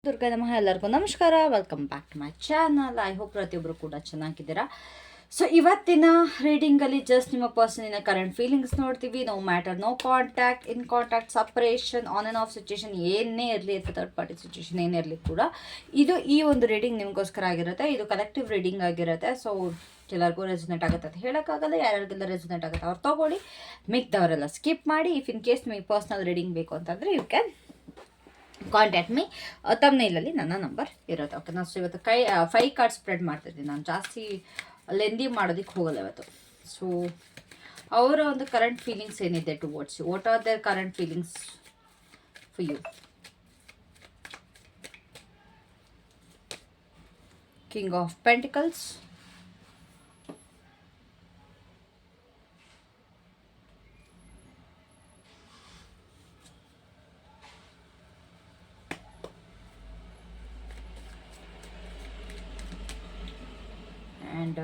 ದುರ್ಗಾ ನಮಃ. ಎಲ್ಲರಿಗೂ ನಮಸ್ಕಾರ. Welcome back to my channel. I hope ಪ್ರತಿಯೊಬ್ಬರು ಕೂಡ ಚೆನ್ನಾಗಿದ್ದೀರಾ. ಸೊ ಇವತ್ತಿನ ರೀಡಿಂಗಲ್ಲಿ ಜಸ್ಟ್ ನಿಮ್ಮ ಪರ್ಸನಿನ ಕರೆಂಟ್ ಫೀಲಿಂಗ್ಸ್ ನೋಡ್ತೀವಿ. No matter, no contact, in contact, suppression, on and off situation ಏನೇ ಇರಲಿ, ಅಥವಾ ಥರ್ಡ್ ಪಾರ್ಟಿ ಸಿಚುವೇಶನ್ ಏನೇ ಇರಲಿ ಕೂಡ ಈ ಒಂದು ರೀಡಿಂಗ್ ನಿಮಗೋಸ್ಕರ ಆಗಿರುತ್ತೆ. ಇದು ಕಲೆಕ್ಟಿವ್ ರೀಡಿಂಗ್ ಆಗಿರುತ್ತೆ. ಸೊ ಎಲ್ಲರಿಗೂ ರೆಸನೇಟ್ ಆಗುತ್ತೆ ಅಂತ ಹೇಳೋಕ್ಕಾಗಲ್ಲ. ಯಾರ್ಯಾರಿಗೆಲ್ಲ ರೆಸನೇಟ್ ಆಗುತ್ತೆ ಅವ್ರು ತೊಗೊಳ್ಳಿ, ಮಿಕ್ದವರೆಲ್ಲ ಸ್ಕಿಪ್ ಮಾಡಿ. ಇಫ್ ಇನ್ ಕೇಸ್ ನಿಮಗೆ ಪರ್ಸ್ನಲ್ ರೀಡಿಂಗ್ ಬೇಕು ಅಂತಂದರೆ ಯು ಕ್ಯಾನ್ ಕಾಂಟ್ಯಾಕ್ಟ್ ಮೀ. ತಮ್ನೇಲಲ್ಲಿ ನನ್ನ ನಂಬರ್ ಇರುತ್ತೆ. ಓಕೆ, ನಾನು ಇವತ್ತು 5 ಕಾರ್ಡ್ ಸ್ಪ್ರೆಡ್ ಮಾಡ್ತಿದ್ದೀನಿ. ನಾನು ಜಾಸ್ತಿ ಲೆಂದಿ ಮಾಡೋದಕ್ಕೆ ಹೋಗಲ್ಲ ಇವತ್ತು. ಸೊ ಅವರ ಒಂದು ಕರೆಂಟ್ ಫೀಲಿಂಗ್ಸ್ ಏನಿದೆ towards you, what are their current feelings for you. King of pentacles, and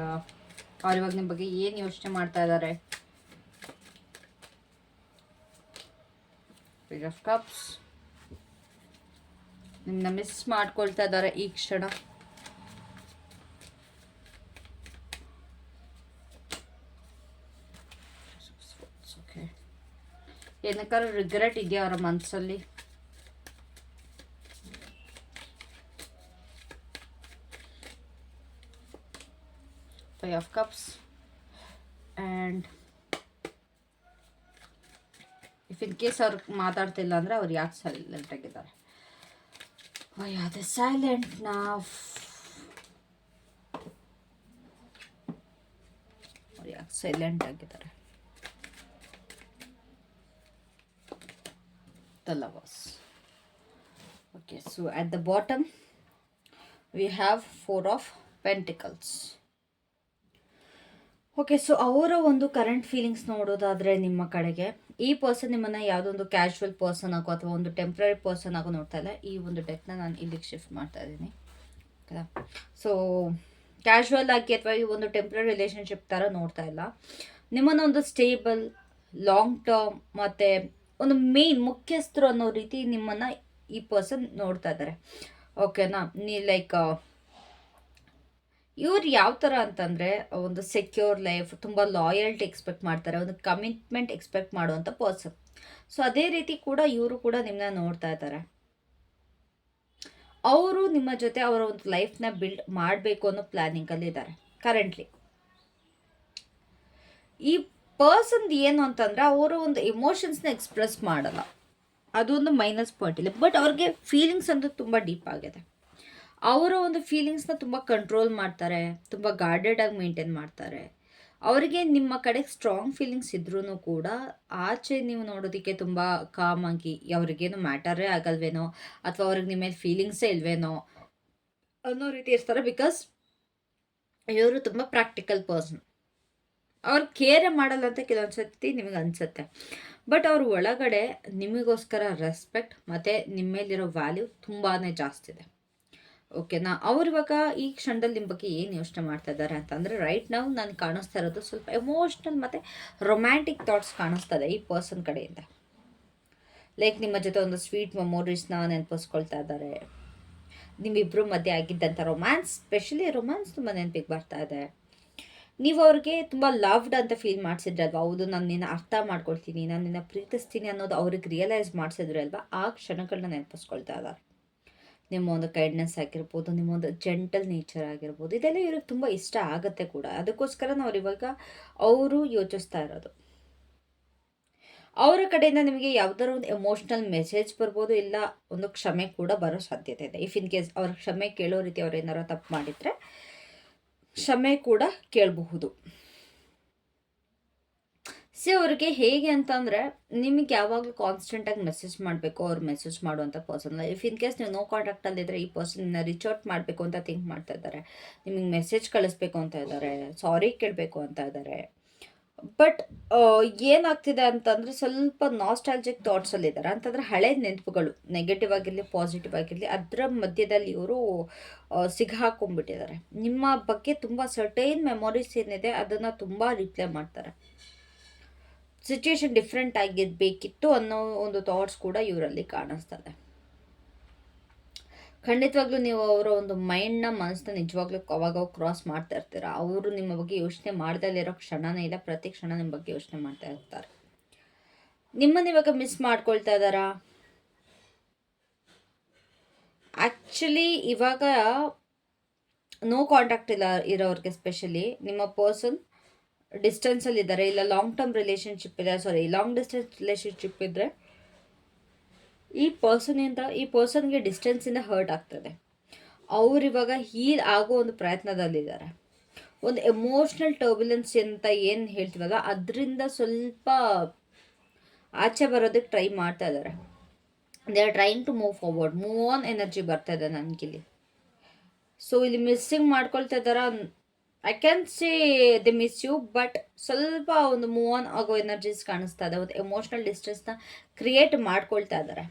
ಅವ್ರು ಇವಾಗ ನಿಮ್ಮ ಬಗ್ಗೆ ಏನು ಯೋಚನೆ ಮಾಡ್ತಾ ಇದ್ದಾರೆ. ಪೇಜ್ ಆಫ್ ಕಪ್ಸ್, ನಿಮ್ಮನ್ನ ಮಿಸ್ ಮಾಡ್ಕೊಳ್ತಾ ಇದ್ದಾರೆ ಈ ಕ್ಷಣ. ಓಕೆ, ಏನಕ್ಕಾದ್ರೂ ರಿಗ್ರೆಟ್ ಇದೆಯಾ ಅವರ ಮನಸ್ಸಲ್ಲಿ? Five of Cups, and if in case ಅವ್ರು ಮಾತಾಡ್ತಿಲ್ಲ ಅಂದರೆ ಅವ್ರು ಯಾಕೆ ಸೈಲೆಂಟ್ ಆಗಿದ್ದಾರೆ? Why are they silent now? ಅವ್ರು ಯಾಕೆ ಸೈಲೆಂಟ್ ಆಗಿದ್ದಾರೆ? The Lovers. Okay, so at the bottom we have Four of Pentacles. Okay, so ಅವರ ಒಂದು ಕರೆಂಟ್ ಫೀಲಿಂಗ್ಸ್ ನೋಡೋದಾದರೆ ನಿಮ್ಮ ಕಡೆಗೆ ಈ ಪರ್ಸನ್ ನಿಮ್ಮನ್ನು ಯಾವುದೊಂದು ಕ್ಯಾಶುವಲ್ ಪರ್ಸನ್ ಆಗೋ ಅಥವಾ ಒಂದು ಟೆಂಪ್ರರಿ ಪರ್ಸನ್ ಆಗೋ ನೋಡ್ತಾ ಇಲ್ಲ. ಈ ಒಂದು ಡೆಕ್ನ ನಾನು ಇಲ್ಲಿಗೆ ಶಿಫ್ಟ್ ಮಾಡ್ತಾ ಇದ್ದೀನಿ. ಸೊ ಕ್ಯಾಶುವಲ್ ಆಗಿ ಅಥವಾ ಈ ಒಂದು ಟೆಂಪ್ರರಿ ರಿಲೇಷನ್ಶಿಪ್ ಥರ ನೋಡ್ತಾ ಇಲ್ಲ. ನಿಮ್ಮನ್ನು ಒಂದು ಸ್ಟೇಬಲ್, ಲಾಂಗ್ ಟರ್ಮ್ ಮತ್ತು ಒಂದು ಮೇನ್ ಮುಖ್ಯಸ್ಥರು ಅನ್ನೋ ರೀತಿ ನಿಮ್ಮನ್ನು ಈ ಪರ್ಸನ್ ನೋಡ್ತಾ ಇದ್ದಾರೆ. ಓಕೆನಾ? ಲೈಕ್ ಇವ್ರು ಯಾವ ಥರ ಅಂತಂದರೆ ಒಂದು ಸೆಕ್ಯೂರ್ ಲೈಫ್, ತುಂಬ ಲಾಯಲ್ಟಿ ಎಕ್ಸ್ಪೆಕ್ಟ್ ಮಾಡ್ತಾರೆ, ಒಂದು ಕಮಿಟ್ಮೆಂಟ್ ಎಕ್ಸ್ಪೆಕ್ಟ್ ಮಾಡುವಂಥ ಪರ್ಸನ್. ಸೊ ಅದೇ ರೀತಿ ಕೂಡ ಇವರು ಕೂಡ ನಿಮ್ಮನ್ನ ನೋಡ್ತಾ ಇದ್ದಾರೆ. ಅವರು ನಿಮ್ಮ ಜೊತೆ ಅವರ ಒಂದು ಲೈಫ್ನ ಬಿಲ್ಡ್ ಮಾಡಬೇಕು ಅನ್ನೋ ಪ್ಲ್ಯಾನಿಂಗಲ್ಲಿ ಇದ್ದಾರೆ ಕರೆಂಟ್ಲಿ. ಈ ಪರ್ಸನ್ದು ಏನು ಅಂತಂದರೆ ಅವರ ಒಂದು ಎಮೋಷನ್ಸ್ನ ಎಕ್ಸ್ಪ್ರೆಸ್ ಮಾಡಲ್ಲ, ಅದೊಂದು ಮೈನಸ್ ಪಾಯಿಂಟ್ ಇಲ್ಲ. ಬಟ್ ಅವ್ರಿಗೆ ಫೀಲಿಂಗ್ಸ್ ಅಂತೂ ತುಂಬ ಡೀಪ್ ಆಗಿದೆ. ಅವರ ಒಂದು ಫೀಲಿಂಗ್ಸ್ನ ತುಂಬ ಕಂಟ್ರೋಲ್ ಮಾಡ್ತಾರೆ, ತುಂಬ ಗಾರ್ಡೆಡ್ ಆಗಿ ಮೇಂಟೈನ್ ಮಾಡ್ತಾರೆ. ಅವರಿಗೆ ನಿಮ್ಮ ಕಡೆ ಸ್ಟ್ರಾಂಗ್ ಫೀಲಿಂಗ್ಸ್ ಇದ್ರೂ ಕೂಡ ಆಚೆ ನೀವು ನೋಡೋದಕ್ಕೆ ತುಂಬ ಕಾಮಾಗಿ, ಅವ್ರಿಗೇನು ಮ್ಯಾಟರೇ ಆಗಲ್ವೇನೋ ಅಥವಾ ಅವ್ರಿಗೆ ನಿಮ್ಮ ಮೇಲೆ ಫೀಲಿಂಗ್ಸೇ ಇಲ್ವೇನೋ ಅನ್ನೋ ರೀತಿ ಇರ್ತಾರೆ. ಬಿಕಾಸ್ ಇವರು ತುಂಬ ಪ್ರಾಕ್ಟಿಕಲ್ ಪರ್ಸನ್. ಅವ್ರು ಕೇರೇ ಮಾಡಲ್ಲ ಅಂತ ಕೆಲವೊಂದು ಸರ್ತಿ ನಿಮಗೆ ಅನಿಸುತ್ತೆ. ಬಟ್ ಅವ್ರ ಒಳಗಡೆ ನಿಮಗೋಸ್ಕರ ರೆಸ್ಪೆಕ್ಟ್ ಮತ್ತು ನಿಮ್ಮ ಮೇಲಿರೋ ವ್ಯಾಲ್ಯೂ ತುಂಬಾ ಜಾಸ್ತಿ ಇದೆ. ಓಕೆನಾ? ಅವ್ರು ಇವಾಗ ಈ ಕ್ಷಣದಲ್ಲಿ ನಿಮ್ಮ ಬಗ್ಗೆ ಏನು ಯೋಚನೆ ಮಾಡ್ತಾ ಇದ್ದಾರೆ ಅಂತಂದರೆ, ರೈಟ್ ನಾವು ನಾನು ಕಾಣಿಸ್ತಾ ಇರೋದು ಸ್ವಲ್ಪ ಎಮೋಷ್ನಲ್ ಮತ್ತು ರೊಮ್ಯಾಂಟಿಕ್ ಥಾಟ್ಸ್ ಕಾಣಿಸ್ತಾ ಇದೆ ಈ ಪರ್ಸನ್ ಕಡೆಯಿಂದ. ಲೈಕ್ ನಿಮ್ಮ ಜೊತೆ ಒಂದು ಸ್ವೀಟ್ ಮೆಮೊರೀಸ್ನ ನೆನಪಿಸ್ಕೊಳ್ತಾ ಇದ್ದಾರೆ. ನಿಮ್ಮಿಬ್ಬರು ಮಧ್ಯೆ ಆಗಿದ್ದಂಥ ರೊಮ್ಯಾನ್ಸ್, ಸ್ಪೆಷಲಿ ರೊಮ್ಯಾನ್ಸ್ ತುಂಬ ನೆನಪಿಗೆ ಬರ್ತಾ ಇದೆ. ನೀವು ಅವ್ರಿಗೆ ತುಂಬ ಲವ್ಡ್ ಅಂತ ಫೀಲ್ ಮಾಡಿಸಿದ್ರೆ ಅಲ್ವಾ? ಹೌದು, ನಾನು ನಿನ್ನ ಅರ್ಥ ಮಾಡ್ಕೊಳ್ತೀನಿ, ನಾನು ನಿನ್ನ ಪ್ರೀತಿಸ್ತೀನಿ ಅನ್ನೋದು ಅವ್ರಿಗೆ ರಿಯಲೈಸ್ ಮಾಡಿಸಿದ್ರೆ ಅಲ್ವಾ? ಆ ಕ್ಷಣಗಳನ್ನ ನೆನಪಿಸ್ಕೊಳ್ತಾ ಇದ್ದಾರೆ. ನಿಮ್ಮ ಒಂದು ಕೈಂಡ್ನೆಸ್ ಆಗಿರ್ಬೋದು, ನಿಮ್ಮ ಒಂದು ಜೆಂಟಲ್ ನೇಚರ್ ಆಗಿರ್ಬೋದು, ಇದೆಲ್ಲ ಇವ್ರಿಗೆ ತುಂಬ ಇಷ್ಟ ಆಗುತ್ತೆ ಕೂಡ. ಅದಕ್ಕೋಸ್ಕರ ನಾವು ಇವಾಗ ಅವರು ಯೋಚಿಸ್ತಾ ಇರೋದು. ಅವರ ಕಡೆಯಿಂದ ನಿಮಗೆ ಯಾವುದಾದ್ರು ಒಂದು ಎಮೋಷ್ನಲ್ ಮೆಸೇಜ್ ಬರ್ಬೋದು, ಇಲ್ಲ ಒಂದು ಕ್ಷಮೆ ಕೂಡ ಬರೋ ಸಾಧ್ಯತೆ ಇದೆ. ಇಫ್ ಇನ್ ಕೇಸ್ ಅವ್ರ ಕ್ಷಮೆ ಕೇಳೋ ರೀತಿ ಅವ್ರು ಏನಾರು ತಪ್ಪು ಮಾಡಿದರೆ ಕ್ಷಮೆ ಕೂಡ ಕೇಳಬಹುದು. ಸಿ ಅವ್ರಿಗೆ ಹೇಗೆ ಅಂತಂದರೆ, ನಿಮಗೆ ಯಾವಾಗಲೂ ಕಾನ್ಸ್ಟೆಂಟಾಗಿ ಮೆಸೇಜ್ ಮಾಡಬೇಕು, ಅವ್ರು ಮೆಸೇಜ್ ಮಾಡುವಂಥ ಪರ್ಸನ್. ಇಫ್ ಇನ್ ಕೇಸ್ ನೀವು ನೋ ಕಾಂಟ್ಯಾಕ್ಟಲ್ಲಿದ್ದರೆ ಈ ಪರ್ಸನ್ನ ರೀಚ್ ಔಟ್ ಮಾಡಬೇಕು ಅಂತ ಥಿಂಕ್ ಮಾಡ್ತಾ ಇದ್ದಾರೆ, ನಿಮಗೆ ಮೆಸೇಜ್ ಕಳಿಸ್ಬೇಕು ಅಂತ ಇದ್ದಾರೆ, ಸಾರಿ ಕೇಳಬೇಕು ಅಂತ ಇದ್ದಾರೆ. ಬಟ್ ಏನಾಗ್ತಿದೆ ಅಂತಂದರೆ ಸ್ವಲ್ಪ ನಾಸ್ಟಾಲ್ಜಿಕ್ ಥಾಟ್ಸಲ್ಲಿದ್ದಾರೆ. ಅಂತಂದರೆ ಹಳೆ ನೆನಪುಗಳು, ನೆಗೆಟಿವ್ ಆಗಿರಲಿ ಪಾಸಿಟಿವ್ ಆಗಿರಲಿ, ಅದರ ಮಧ್ಯದಲ್ಲಿ ಇವರು ಸಿಗಾಕೊಂಡ್ಬಿಟ್ಟಿದ್ದಾರೆ. ನಿಮ್ಮ ಬಗ್ಗೆ ತುಂಬ ಸರ್ಟೈನ್ ಮೆಮೊರೀಸ್ ಏನಿದೆ ಅದನ್ನು ತುಂಬ ರಿಪ್ಲೈ ಮಾಡ್ತಾರೆ. ಸಿಚುಯೇಷನ್ ಡಿಫ್ರೆಂಟ್ ಆಗಿರಬೇಕಿತ್ತು ಅನ್ನೋ ಒಂದು ಥಾಟ್ಸ್ ಕೂಡ ಇವರಲ್ಲಿ ಕಾಣಿಸ್ತದೆ. ಖಂಡಿತವಾಗ್ಲೂ ನೀವು ಅವರ ಒಂದು ಮೈಂಡ್ನ ಮನಸ್ಸನ್ನ ನಿಜವಾಗ್ಲೂ ಅವಾಗ ಕ್ರಾಸ್ ಮಾಡ್ತಾ ಇರ್ತೀರ. ಅವರು ನಿಮ್ಮ ಬಗ್ಗೆ ಯೋಚನೆ ಮಾಡ್ದಲೇ ಇರೋ ಕ್ಷಣನೇ ಇಲ್ಲ, ಪ್ರತಿ ಕ್ಷಣ ನಿಮ್ಮ ಬಗ್ಗೆ ಯೋಚನೆ ಮಾಡ್ತಾ ಇರ್ತಾರೆ. ನಿಮ್ಮನ್ನು ಇವಾಗ ಮಿಸ್ ಮಾಡ್ಕೊಳ್ತಾ ಇದ್ದಾರಾ? ಆ್ಯಕ್ಚುಲಿ ಇವಾಗ ನೋ ಕಾಂಟ್ಯಾಕ್ಟ್ ಇಲ್ಲ ಇರೋರಿಗೆ, ಸ್ಪೆಷಲಿ ನಿಮ್ಮ ಪರ್ಸನ್ ಡಿಸ್ಟೆನ್ಸಲ್ಲಿ ಇದ್ದಾರೆ, ಇಲ್ಲ ಲಾಂಗ್ ಟರ್ಮ್ ರಿಲೇಷನ್ಶಿಪ್ ಇದೆ, ಲಾಂಗ್ ಡಿಸ್ಟೆನ್ಸ್ ರಿಲೇಷನ್ಶಿಪ್ ಇದ್ದರೆ ಈ ಪರ್ಸನ್ಗೆ ಡಿಸ್ಟೆನ್ಸಿಂದ ಹರ್ಟ್ ಆಗ್ತದೆ. ಅವ್ರು ಇವಾಗ ಹೀಲ್ ಆಗೋ ಒಂದು ಪ್ರಯತ್ನದಲ್ಲಿದ್ದಾರೆ. ಒಂದು ಎಮೋಷ್ನಲ್ ಟರ್ಬ್ಯುಲೆನ್ಸ್ ಅಂತ ಏನು ಹೇಳ್ತೀವಲ್ಲ, ಅದರಿಂದ ಸ್ವಲ್ಪ ಆಚೆ ಬರೋದಕ್ಕೆ ಟ್ರೈ ಮಾಡ್ತಾ ಇದ್ದಾರೆ. They are trying to move forward, move on energy ಬರ್ತಾ ಇದೆ ನನಗಿಲ್ಲಿ. ಸೊ ಇಲ್ಲಿ ಮಿಸ್ಸಿಂಗ್ ಮಾಡ್ಕೊಳ್ತಾ ಇದ್ದಾರ. I can say they miss you, but ಸ್ವಲ್ಪ ಒಂದು ಮೂವ್ ಆನ್ ಆಗೋ ಎನರ್ಜೀಸ್ ಕಾಣಿಸ್ತಾ ಇದೆ. ಒಂದು ಎಮೋಷ್ನಲ್ ಡಿಸ್ಟೆನ್ಸ್ನ ಕ್ರಿಯೇಟ್ ಮಾಡ್ಕೊಳ್ತಾ ಇದ್ದಾರೆ.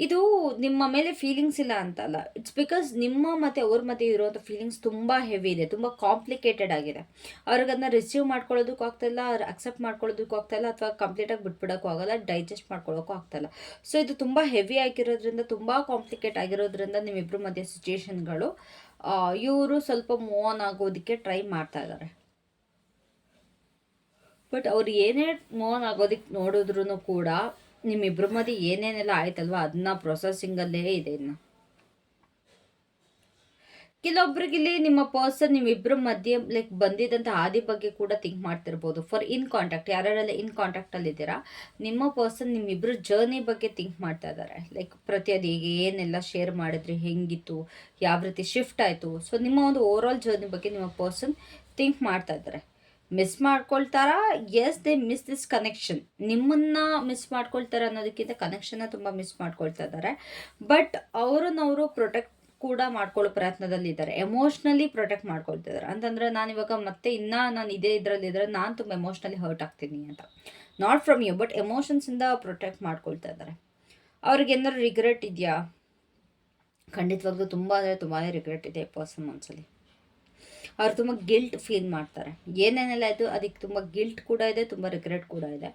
ಇದು ನಿಮ್ಮ ಮೇಲೆ ಫೀಲಿಂಗ್ಸ್ ಇಲ್ಲ ಅಂತಲ್ಲ, ಇಟ್ಸ್ ಬಿಕಾಸ್ ನಿಮ್ಮ ಮತ್ತು ಅವ್ರ ಮಧ್ಯೆ ಇರುವಂಥ ಫೀಲಿಂಗ್ಸ್ ತುಂಬ ಹೆವಿ ಇದೆ, ತುಂಬ ಕಾಂಪ್ಲಿಕೇಟೆಡ್ ಆಗಿದೆ. ಅವ್ರಿಗದನ್ನ ರಿಸೀವ್ ಮಾಡ್ಕೊಳ್ಳೋದಕ್ಕೂ ಆಗ್ತಾಯಿಲ್ಲ, ಅಕ್ಸೆಪ್ಟ್ ಮಾಡ್ಕೊಳ್ಳೋದಕ್ಕೂ ಆಗ್ತಾಯಿಲ್ಲ, ಅಥವಾ ಕಂಪ್ಲೀಟಾಗಿ ಬಿಟ್ಬಿಡೋಕ್ಕೂ ಆಗಲ್ಲ, ಡೈಜೆಸ್ಟ್ ಮಾಡ್ಕೊಳ್ಳೋಕ್ಕೂ ಆಗ್ತಾಯಿಲ್ಲ. ಸೊ ಇದು ತುಂಬ ಹೆವಿ ಆಗಿರೋದ್ರಿಂದ, ತುಂಬ ಕಾಂಪ್ಲಿಕೇಟ್ ಆಗಿರೋದ್ರಿಂದ ನಿಮ್ಮಿಬ್ಬರ ಮಧ್ಯೆ ಸಿಚುಯೇಷನ್ಗಳು ಇವರು ಸ್ವಲ್ಪ ಮೂವ್ ಆನ್ ಆಗೋದಕ್ಕೆ ಟ್ರೈ ಮಾಡ್ತಾ ಇದ್ದಾರೆ. ಬಟ್ ಅವ್ರು ಏನೇ ಮೂವ್ ಆನ್ ಆಗೋದಕ್ಕೆ ನೋಡಿದ್ರು ಕೂಡ ನಿಮ್ಮಿಬ್ಬರ ಮಧ್ಯೆ ಏನೇನೆಲ್ಲ ಆಯ್ತಲ್ವ ಅದನ್ನ ಪ್ರೊಸೆಸಿಂಗಲ್ಲೇ ಇದೆ. ಇನ್ನು ಕೆಲವೊಬ್ರಿಗಿಲ್ಲಿ ನಿಮ್ಮ ಪರ್ಸನ್ ನಿಮ್ಮಿಬ್ಬರ ಮಧ್ಯೆ ಬಂದಿದ್ದಂಥ ಹಾದಿ ಬಗ್ಗೆ ಕೂಡ ಥಿಂಕ್ ಮಾಡ್ತಿರ್ಬೋದು. ಫಾರ್ ಇನ್ ಕಾಂಟ್ಯಾಕ್ಟ್, ಯಾರ್ಯಾರೆಲ್ಲ ಇನ್ ಕಾಂಟ್ಯಾಕ್ಟಲ್ಲಿದ್ದೀರಾ, ನಿಮ್ಮ ಪರ್ಸನ್ ನಿಮ್ಮಿಬ್ಬರ ಜರ್ನಿ ಬಗ್ಗೆ ಥಿಂಕ್ ಮಾಡ್ತಾ ಇದ್ದಾರೆ. ಪ್ರತಿ ಅದು ಏನೆಲ್ಲ ಶೇರ್ ಮಾಡಿದ್ರಿ, ಹೆಂಗಿತ್ತು, ಯಾವ ರೀತಿ ಶಿಫ್ಟ್ ಆಯಿತು. ಸೊ ನಿಮ್ಮ ಒಂದು ಓವರ್ ಆಲ್ ಜರ್ನಿ ಬಗ್ಗೆ ನಿಮ್ಮ ಪರ್ಸನ್ ಥಿಂಕ್ ಮಾಡ್ತಾ ಇದ್ದಾರೆ. ಮಿಸ್ ಮಾಡ್ಕೊಳ್ತಾರಾ? Yes, they miss this connection. ನಿಮ್ಮನ್ನ ಮಿಸ್ ಮಾಡ್ಕೊಳ್ತಾರೆ ಅನ್ನೋದಕ್ಕಿಂತ ಕನೆಕ್ಷನ್ನ ತುಂಬ ಮಿಸ್ ಮಾಡ್ಕೊಳ್ತಾ ಇದ್ದಾರೆ. ಬಟ್ ಅವರು ಪ್ರೊಟೆಕ್ಟ್ ಕೂಡ ಮಾಡ್ಕೊಳ್ಳೋ ಪ್ರಯತ್ನದಲ್ಲಿದ್ದಾರೆ. Emotionally protect ಮಾಡ್ಕೊಳ್ತಿದ್ದಾರೆ. ಅಂತಂದರೆ ನಾನಿವಾಗ ಮತ್ತೆ ನಾನು ಇದೇ ಇದರಲ್ಲಿದ್ದರೆ ನಾನು ತುಂಬ ಎಮೋಷ್ನಲಿ ಹರ್ಟ್ ಆಗ್ತೀನಿ ಅಂತ. ನಾಟ್ ಫ್ರಮ್ ಯು, ಬಟ್ ಎಮೋಷನ್ಸಿಂದ ಪ್ರೊಟೆಕ್ಟ್ ಮಾಡ್ಕೊಳ್ತಾ ಇದ್ದಾರೆ. ಅವ್ರಿಗೆ ಏನಾದ್ರು ರಿಗ್ರೆಟ್ ಇದೆಯಾ? ಖಂಡಿತವಾಗ್ಲೂ ತುಂಬ ಅಂದರೆ ತುಂಬಾ ರಿಗ್ರೆಟ್ ಇದೆ ಪರ್ಸನ್ ಮನಸ್ಸಲ್ಲಿ. ಅವ್ರು ತುಂಬ ಗಿಲ್ಟ್ ಫೀಲ್ ಮಾಡ್ತಾರೆ. ಏನೇನೆಲ್ಲ ಆಯಿತು ಅದಕ್ಕೆ ತುಂಬ ಗಿಲ್ಟ್ ಕೂಡ ಇದೆ, ತುಂಬ ರಿಗ್ರೆಟ್ ಕೂಡ ಇದೆ.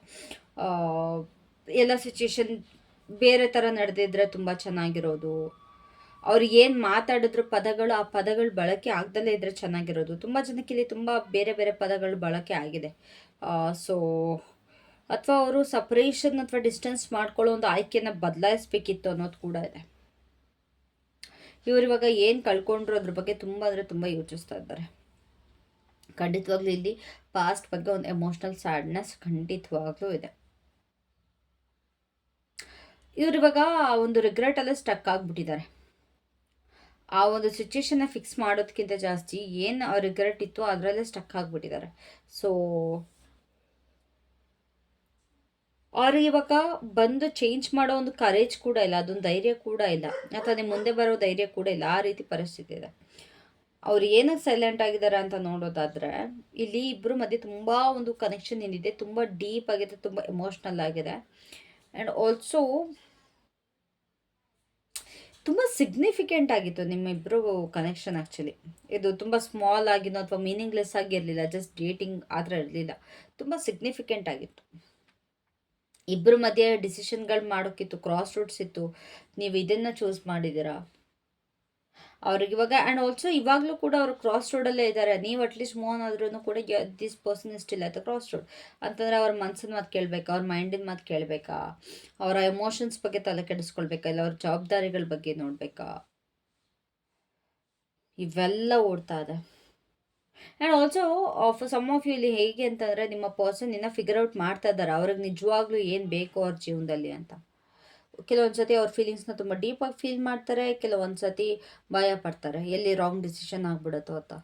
ಎಲ್ಲ ಸಿಚುಯೇಷನ್ ಬೇರೆ ಥರ ನಡೆದಿದ್ರೆ ತುಂಬ ಚೆನ್ನಾಗಿರೋದು. ಅವ್ರು ಏನು ಮಾತಾಡಿದ್ರು ಪದಗಳು, ಆ ಪದಗಳು ಬಳಕೆ ಆಗ್ದಲೇ ಇದ್ದರೆ ಚೆನ್ನಾಗಿರೋದು. ತುಂಬ ಜನಕ್ಕೆ ಇಲ್ಲಿ ತುಂಬ ಬೇರೆ ಬೇರೆ ಪದಗಳು ಬಳಕೆ ಆಗಿದೆ. ಸೊ ಅಥವಾ ಅವರು ಸಪ್ರೇಷನ್ ಅಥವಾ ಡಿಸ್ಟೆನ್ಸ್ ಮಾಡ್ಕೊಳ್ಳೋ ಒಂದು ಆಯ್ಕೆಯನ್ನು ಬದಲಾಯಿಸ್ಬೇಕಿತ್ತು ಅನ್ನೋದು ಕೂಡ ಇದೆ. ಇವರಿವಾಗ ಏನು ಕಳ್ಕೊಂಡ್ರು ಅದ್ರ ಬಗ್ಗೆ ತುಂಬ ಅಂದರೆ ತುಂಬ ಯೋಚಿಸ್ತಾ ಇದ್ದಾರೆ. ಖಂಡಿತವಾಗ್ಲೂ ಇಲ್ಲಿ ಪಾಸ್ಟ್ ಬಗ್ಗೆ ಒಂದು ಎಮೋಷ್ನಲ್ ಸ್ಯಾಡ್ನೆಸ್ ಖಂಡಿತವಾಗ್ಲೂ ಇದೆ. ಇವರಿವಾಗ ಒಂದು ರಿಗ್ರೆಟ್ ಅಲ್ಲೇ ಸ್ಟಕ್ ಆಗಿಬಿಟ್ಟಿದ್ದಾರೆ. ಆ ಒಂದು ಸಿಚುಯೇಷನ್ನ ಫಿಕ್ಸ್ ಮಾಡೋದಕ್ಕಿಂತ ಜಾಸ್ತಿ ಏನು ರಿಗ್ರೆಟ್ ಇತ್ತು ಅದರಲ್ಲೇ ಸ್ಟಕ್ ಆಗಿಬಿಟ್ಟಿದ್ದಾರೆ. ಸೊ ಅವ್ರಿಗೆ ಇವಾಗ ಬಂದು ಚೇಂಜ್ ಮಾಡೋ ಒಂದು ಕರೇಜ್ ಕೂಡ ಇಲ್ಲ, ಅದೊಂದು ಧೈರ್ಯ ಕೂಡ ಇಲ್ಲ, ಅಥವಾ ನಿಮ್ಮ ಮುಂದೆ ಬರೋ ಧೈರ್ಯ ಕೂಡ ಇಲ್ಲ. ಆ ರೀತಿ ಪರಿಸ್ಥಿತಿ ಇದೆ. ಅವ್ರು ಏನಕ್ಕೆ ಸೈಲೆಂಟ್ ಆಗಿದ್ದಾರೆ ಅಂತ ನೋಡೋದಾದರೆ, ಇಲ್ಲಿ ಇಬ್ಬರು ಮಧ್ಯೆ ತುಂಬ ಒಂದು ಕನೆಕ್ಷನ್ ಏನಿದೆ, ತುಂಬ ಡೀಪ್ ಆಗಿದೆ, ತುಂಬ ಎಮೋಷ್ನಲ್ ಆಗಿದೆ. ಆ್ಯಂಡ್ ಆಲ್ಸೋ ತುಂಬ ಸಿಗ್ನಿಫಿಕೆಂಟ್ ಆಗಿತ್ತು ನಿಮ್ಮಿಬ್ಬರು ಕನೆಕ್ಷನ್. ಆ್ಯಕ್ಚುಲಿ ಇದು ತುಂಬ ಸ್ಮಾಲ್ ಆಗಿನೋ ಅಥವಾ ಮೀನಿಂಗ್ಲೆಸ್ ಆಗಿರಲಿಲ್ಲ, ಜಸ್ಟ್ ಡೇಟಿಂಗ್ ಆ ಥರ ಇರಲಿಲ್ಲ, ತುಂಬ ಸಿಗ್ನಿಫಿಕೆಂಟ್ ಆಗಿತ್ತು. ಇಬ್ಬರ ಮಧ್ಯೆ ಡಿಸಿಷನ್ಗಳು ಮಾಡೋಕ್ಕಿತ್ತು, ಕ್ರಾಸ್ ರೂಟ್ಸ್ ಇತ್ತು. ನೀವು ಇದನ್ನು ಚೂಸ್ ಮಾಡಿದ್ದೀರಾ ಅವ್ರಿಗೆ ಇವಾಗ. ಆ್ಯಂಡ್ ಆಲ್ಸೋ ಇವಾಗಲೂ ಕೂಡ ಅವರು ಕ್ರಾಸ್ ರೋಡಲ್ಲೇ ಇದ್ದಾರೆ. ನೀವು ಅಟ್ಲೀಸ್ಟ್ ಮೂವ್ ಆದ್ರೂ ಕೂಡ ದಿಸ್ ಪರ್ಸನ್ ಸ್ಟಿಲ್ ಆಯ್ತು ಕ್ರಾಸ್ ರೋಡ್. ಅಂತಂದರೆ ಅವ್ರ ಮನ್ಸಿನ ಮಾತು ಕೇಳಬೇಕಾ, ಅವ್ರ ಮೈಂಡಿನ ಮಾತು ಕೇಳಬೇಕಾ, ಅವರ ಎಮೋಷನ್ಸ್ ಬಗ್ಗೆ ತಲೆ ಕೆಡಿಸ್ಕೊಳ್ಬೇಕಾ, ಇಲ್ಲ ಅವ್ರ ಜವಾಬ್ದಾರಿಗಳ ಬಗ್ಗೆ ನೋಡಬೇಕಾ, ಇವೆಲ್ಲ ಓಡ್ತಾ ಇದೆ. And also for some of you ಇಲ್ಲಿ ಹೇಗೆ ಅಂತಂದರೆ, ನಿಮ್ಮ ಪರ್ಸನ್ ಇನ್ನೂ ಫಿಗರ್ ಔಟ್ ಮಾಡ್ತಾ ಇದ್ದಾರೆ ಅವ್ರಿಗೆ ನಿಜವಾಗ್ಲೂ ಏನು ಬೇಕು ಅವ್ರ ಜೀವನದಲ್ಲಿ ಅಂತ. ಕೆಲವೊಂದು ಸತಿ ಅವ್ರ ಫೀಲಿಂಗ್ಸ್ನ ತುಂಬ ಡೀಪಾಗಿ ಫೀಲ್ ಮಾಡ್ತಾರೆ, ಕೆಲವೊಂದು ಸತಿ ಭಯ ಪಡ್ತಾರೆ ಎಲ್ಲಿ ರಾಂಗ್ ಡಿಸಿಷನ್ ಆಗ್ಬಿಡುತ್ತೋ ಅಂತ.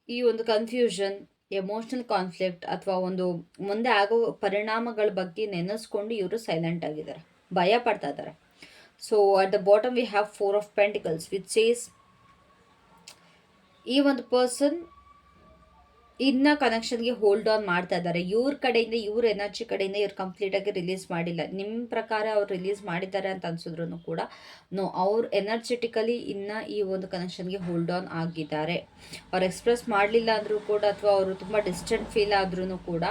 ಈ ಒಂದು ಕನ್ಫ್ಯೂಷನ್, ಎಮೋಷ್ನಲ್ ಕಾನ್ಫ್ಲಿಕ್ಟ್ ಅಥವಾ ಒಂದು ಮುಂದೆ ಆಗೋ ಪರಿಣಾಮಗಳ ಬಗ್ಗೆ ನೆನೆಸ್ಕೊಂಡು ಇವರು ಸೈಲೆಂಟ್ ಆಗಿದ್ದಾರೆ, ಭಯ ಪಡ್ತಾ ಇದ್ದಾರೆ. So at the bottom we have 4 of pentacles which says ಈ ಒಂದು ಪರ್ಸನ್ ಇನ್ನ ಕನೆಕ್ಷನ್ಗೆ ಹೋಲ್ಡ್ ಆನ್ ಮಾಡ್ತಾ ಇದ್ದಾರೆ. ಇವ್ರ ಕಡೆಯಿಂದ, ಇವ್ರ ಎನರ್ಜಿ ಕಡೆಯಿಂದ ಇವ್ರು ಕಂಪ್ಲೀಟಾಗಿ ರಿಲೀಸ್ ಮಾಡಿಲ್ಲ. ನಿಮ್ಮ ಪ್ರಕಾರ ಅವ್ರು ರಿಲೀಸ್ ಮಾಡಿದ್ದಾರೆ ಅಂತ ಅನ್ಸಿದ್ರು ಕೂಡ ನೋ, ಅವ್ರು ಎನರ್ಜೆಟಿಕಲಿ ಇನ್ನು ಈ ಒಂದು ಕನೆಕ್ಷನ್ಗೆ ಹೋಲ್ಡ್ ಆನ್ ಆಗಿದ್ದಾರೆ. ಅವ್ರು ಎಕ್ಸ್ಪ್ರೆಸ್ ಮಾಡಲಿಲ್ಲ ಅಂದರೂ ಕೂಡ, ಅಥವಾ ಅವರು ತುಂಬ ಡಿಸ್ಟೆಂಟ್ ಫೀಲ್ ಆದ್ರೂ ಕೂಡ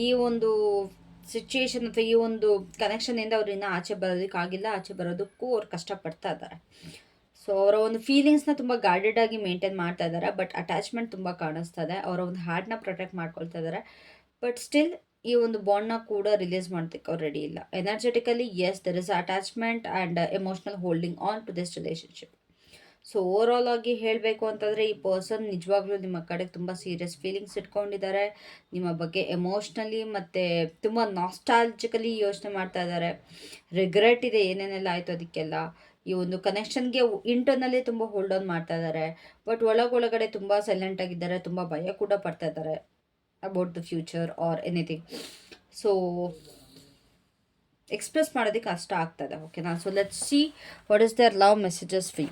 ಈ ಒಂದು ಸಿಚುಯೇಷನ್ ಅಥವಾ ಈ ಒಂದು ಕನೆಕ್ಷನಿಂದ ಅವ್ರು ಇನ್ನೂ ಆಚೆ ಬರೋದಕ್ಕಾಗಿಲ್ಲ, ಆಚೆ ಬರೋದಕ್ಕೂ ಅವ್ರು ಕಷ್ಟಪಡ್ತಾ ಇದ್ದಾರೆ. ಸೊ ಅವರ ಒಂದು ಫೀಲಿಂಗ್ಸ್ನ ತುಂಬ ಗಾರ್ಡೆಡ್ ಆಗಿ ಮೇಂಟೈನ್ ಮಾಡ್ತಾ ಇದ್ದಾರೆ, ಬಟ್ ಅಟ್ಯಾಚ್ಮೆಂಟ್ ತುಂಬ ಕಾಣಿಸ್ತಾ ಇದೆ. ಅವರ ಒಂದು ಹಾರ್ಟ್ನ ಪ್ರೊಟೆಕ್ಟ್ ಮಾಡ್ಕೊಳ್ತಾ ಇದ್ದಾರೆ, ಬಟ್ ಸ್ಟಿಲ್ ಈ ಒಂದು ಬಾಂಡ್ನ ಕೂಡ ರಿಲೀಸ್ ಮಾಡೋದಕ್ಕೆ ಅವ್ರು ರೆಡಿ ಇಲ್ಲ. Energetically yes, there is attachment and emotional holding on to this relationship. So overall ಆಗಿ ಹೇಳಬೇಕು ಅಂತಂದರೆ ಈ ಪರ್ಸನ್ ನಿಜವಾಗ್ಲೂ ನಿಮ್ಮ ಕಡೆ ತುಂಬ ಸೀರಿಯಸ್ ಫೀಲಿಂಗ್ಸ್ ಇಟ್ಕೊಂಡಿದ್ದಾರೆ. ನಿಮ್ಮ ಬಗ್ಗೆ ಎಮೋಷ್ನಲಿ ಮತ್ತು ತುಂಬ ನಾಸ್ಟಾಲಜಿಕಲಿ ಯೋಚನೆ ಮಾಡ್ತಾ ಇದ್ದಾರೆ. ರಿಗ್ರೆಟ್ ಇದೆ ಏನೇನೆಲ್ಲ ಆಯಿತು ಅದಕ್ಕೆಲ್ಲ. ಈ ಒಂದು ಕನೆಕ್ಷನ್ಗೆ ಇಂಟರ್ನಲ್ಲೇ ತುಂಬ ಹೋಲ್ಡ್ ಆನ್ ಮಾಡ್ತಾ ಇದ್ದಾರೆ, ಬಟ್ ಒಳಗೊಳಗಡೆ ತುಂಬ ಸೈಲೆಂಟ್ ಆಗಿದ್ದಾರೆ, ತುಂಬ ಭಯ ಕೂಡ ಪಡ್ತಾ ಇದ್ದಾರೆ about the future or anything. So express ಮಾಡೋದಕ್ಕೆ ಕಷ್ಟ ಆಗ್ತದೆ. ಓಕೆನಾ? So let's see what is their love messages ಫೀ.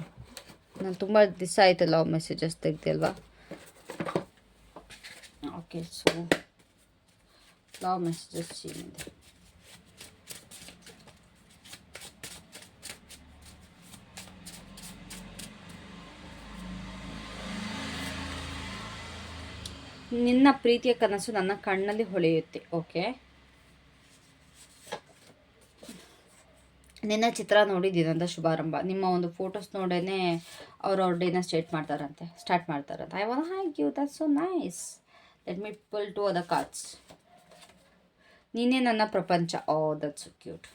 ನಾನು ತುಂಬ ದಿವಸ ಆಯಿತು ಲವ್ ಮೆಸೇಜಸ್ ತೆಗ್ದಿಲ್ವಾ? ಓಕೆ, ಸೊ ಲವ್ ಮೆಸೇಜಸ್ ಏನಿದೆ? ನಿನ್ನ ಪ್ರೀತಿಯ ಕನಸು ನನ್ನ ಕಣ್ಣಲ್ಲಿ ಹೊಳೆಯುತ್ತೆ. ಓಕೆ, ನಿನ್ನ ಚಿತ್ರ ನೋಡಿ ದಿನದ ಶುಭಾರಂಭ. ನಿಮ್ಮ ಒಂದು ಫೋಟೋಸ್ ನೋಡೇ ಅವ್ರ ಡೇನ ಸ್ಟಾರ್ಟ್ ಮಾಡ್ತಾರಂತೆ. I want hug you, that's so nice. Let me pull to other cards. ನೀನೇ ನನ್ನ ಪ್ರಪಂಚ. Oh, that's so cute.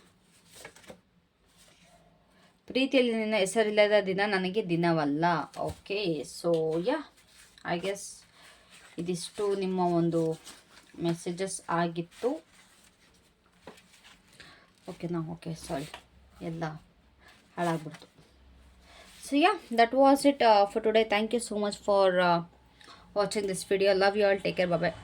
ಪ್ರೀತಿಯಲ್ಲಿ ನಿನ್ನ ಹೆಸರಿಲ್ಲದ ದಿನ ನನಗೆ ದಿನವಲ್ಲ. Okay, so yeah, I guess ಇದಿಷ್ಟು ನಿಮ್ಮ ಒಂದು ಮೆಸೇಜಸ್ ಆಗಿತ್ತು. ಓಕೆನಾ? ಓಕೆ, ಸಾರಿ, ಎಲ್ಲ ಹಾಳಾಗ್ಬಿಡ್ತು. So yeah, that was it for today. Thank you so much for watching this video. Love you all. Take care. Bye.